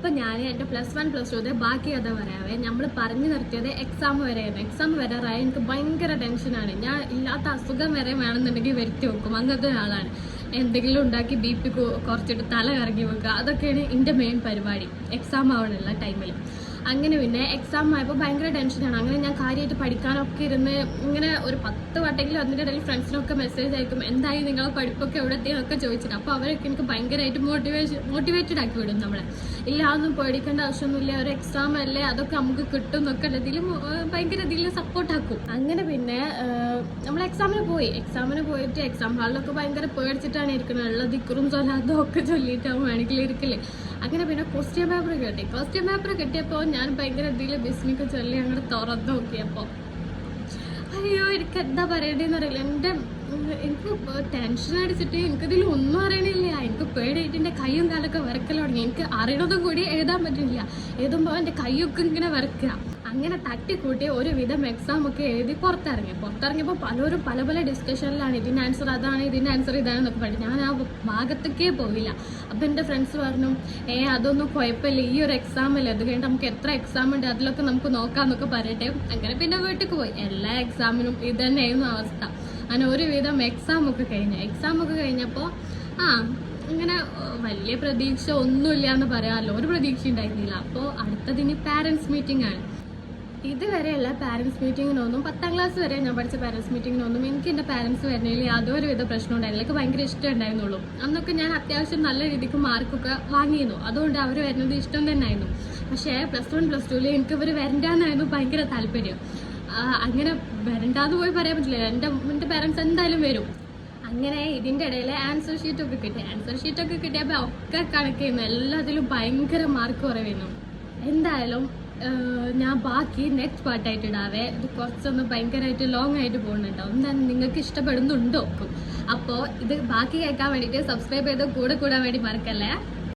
അപ്പോൾ ഞാൻ എൻ്റെ +1 +2 ബാക്കി കഥ പറയാവേ. നമ്മൾ പറഞ്ഞു നിർത്തിയത് എക്സാം വരെയായിരുന്നു. എക്സാം വരാറായി എനിക്ക് ഭയങ്കര ടെൻഷനാണ്. ഞാൻ ഇല്ലാത്ത അസുഖം വരെ വേണമെന്നുണ്ടെങ്കിൽ വരുത്തി വെക്കും, അങ്ങനത്തെ ഒരാളാണ്. എന്തെങ്കിലും ഉണ്ടാക്കി BP കുറച്ചിട്ട് തല കറങ്ങി വെക്കുക, അതൊക്കെയാണ് എൻ്റെ മെയിൻ പരിപാടി എക്സാം ആവണുള്ള ടൈമിൽ. അങ്ങനെ പിന്നെ എക്സാം ആയപ്പോൾ ഭയങ്കര ടെൻഷനാണ്. അങ്ങനെ ഞാൻ കാര്യമായിട്ട് പഠിക്കാനൊക്കെ ഇരുന്ന് ഇങ്ങനെ ഒരു 10 വട്ടെങ്കിലും അതിൻ്റെ ഇടയിൽ ഫ്രണ്ട്സിനൊക്കെ മെസ്സേജ് അയക്കും, എന്തായി നിങ്ങളെ പഠിപ്പൊക്കെ എവിടെ എത്തിയെന്നൊക്കെ ചോദിച്ചിട്ട്. അപ്പോൾ അവരൊക്കെ എനിക്ക് ഭയങ്കരമായിട്ട് മോട്ടിവേറ്റഡ് ആക്കി വിടും. നമ്മളെ ഇല്ല അതൊന്നും പേടിക്കേണ്ട ആവശ്യമൊന്നുമില്ല, ഒരു എക്സാം അല്ലേ, അതൊക്കെ നമുക്ക് കിട്ടും എന്നൊക്കെ ഇതിലും ഭയങ്കര ഇതിൽ സപ്പോർട്ടാക്കും. അങ്ങനെ പിന്നെ നമ്മൾ എക്സാമിന് പോയിട്ട് എക്സാം ഹാളിലൊക്കെ ഭയങ്കര പേടിച്ചിട്ടാണ് ഇരിക്കുന്നത്. ഉള്ള ദിക്കറും ചൊല്ലാതും ഒക്കെ ചൊല്ലിയിട്ടാവും വേണമെങ്കിൽ ഇരിക്കില്ലേ. അങ്ങനെ പിന്നെ ക്വസ്റ്റ്യൻ പേപ്പർ കിട്ടിയപ്പോൾ ഞാൻ ഭയങ്കര ഇതിൽ ബിസ്മിക്ക് ചൊല്ലി അങ്ങോട്ട് തുറന്നു നോക്കിയപ്പോൾ അയ്യോ എനിക്ക് എന്താ പറയേണ്ടതെന്ന് അറിയില്ല. എനിക്ക് ടെൻഷൻ അടിച്ചിട്ട് എനിക്കിതിൽ ഒന്നും അറിയണില്ല. എനിക്ക് പേടിയായിട്ട് എൻ്റെ കൈയും കാലൊക്കെ വിറക്കൽ തുടങ്ങി. എനിക്ക് അറിയണതും കൂടി എഴുതാൻ പറ്റില്ല. എഴുതുമ്പോൾ എൻ്റെ കൈയൊക്കെ ഇങ്ങനെ വിറക്കുക. അങ്ങനെ തട്ടിക്കൂട്ടി ഒരുവിധം എക്സാം ഒക്കെ എഴുതി പുറത്തിറങ്ങിയപ്പോൾ പലരും പല പല ഡിസ്കഷനിലാണ്. ഇതിൻ്റെ ആൻസർ അതാണ്, ഇതിൻ്റെ ആൻസർ ഇതാണെന്നൊക്കെ പറഞ്ഞു. ഞാൻ ആ ഭാഗത്തേക്കേ പോയില്ല. അപ്പം എൻ്റെ ഫ്രണ്ട്സ് പറഞ്ഞു, അതൊന്നും കുഴപ്പമില്ല, ഈ ഒരു എക്സാം അല്ലേ, അത് കഴിഞ്ഞിട്ട് നമുക്ക് എത്ര എക്സാം ഉണ്ട് അതിലൊക്കെ നമുക്ക് നോക്കാമെന്നൊക്കെ പറയട്ടെ. അങ്ങനെ പിന്നെ വീട്ടിൽ പോയി. എല്ലാ എക്സാമിനും ഇത് തന്നെയായിരുന്നു അവസ്ഥ. അങ്ങനെ ഒരുവിധം എക്സാം ഒക്കെ കഴിഞ്ഞപ്പോൾ ഇങ്ങനെ വലിയ പ്രതീക്ഷ ഒന്നുമില്ല എന്ന് പറയാമല്ലോ, ഒരു പ്രതീക്ഷ ഉണ്ടായിരുന്നില്ല. അപ്പോൾ അടുത്തതിന് പാരൻസ് മീറ്റിംഗ് ആണ്. ഇതുവരെയുള്ള പാരൻസ് മീറ്റിങ്ങിനൊന്നും 10ാം ക്ലാസ് വരെ ഞാൻ പഠിച്ച പാരൻസ് മീറ്റിങ്ങിനൊന്നും എനിക്ക് എൻ്റെ പാരൻസ് വരുന്നതിൽ യാതൊരു വിധ പ്രശ്നം ഉണ്ടായിരുന്നില്ല. എനിക്ക് ഭയങ്കര ഇഷ്ടം ഉണ്ടായിരുന്നുള്ളൂ. അന്നൊക്കെ ഞാൻ അത്യാവശ്യം നല്ല രീതിക്ക് മാർക്കൊക്കെ വാങ്ങിയിരുന്നു. അതുകൊണ്ട് അവർ വരുന്നത് ഇഷ്ടം തന്നെയായിരുന്നു. പക്ഷേ +1 +2 എനിക്ക് ഇവർ വരണ്ടാന്നായിരുന്നു ഭയങ്കര താല്പര്യം. അങ്ങനെ വരണ്ടാന്ന് പോയി പറയാൻ പറ്റില്ല, എൻ്റെ പാരൻസ് എന്തായാലും വരും. അങ്ങനെ ഇതിൻ്റെ ഇടയിൽ ആൻസർ ഷീറ്റൊക്കെ കിട്ടിയപ്പോൾ ഒക്കെ കണക്ക് ചെയ്യുന്നു. എല്ലാത്തിലും ഭയങ്കര മാർക്ക് കുറവായിരുന്നു. എന്തായാലും ഞാൻ ബാക്കി നെക്സ്റ്റ് പാർട്ടായിട്ട് ഇടാവേ. ഇത് കുറച്ചൊന്ന് ഭയങ്കരമായിട്ട് ലോങ് ആയിട്ട് പോകുന്നുണ്ടോ, എന്താണ് നിങ്ങൾക്ക് ഇഷ്ടപ്പെടുന്നുണ്ടോ? അപ്പോൾ ഇത് ബാക്കി കേൾക്കാൻ വേണ്ടിയിട്ട് സബ്സ്ക്രൈബ് ചെയ്ത് കൂടെ കൂടാൻ വേണ്ടി മറക്കല്ലേ.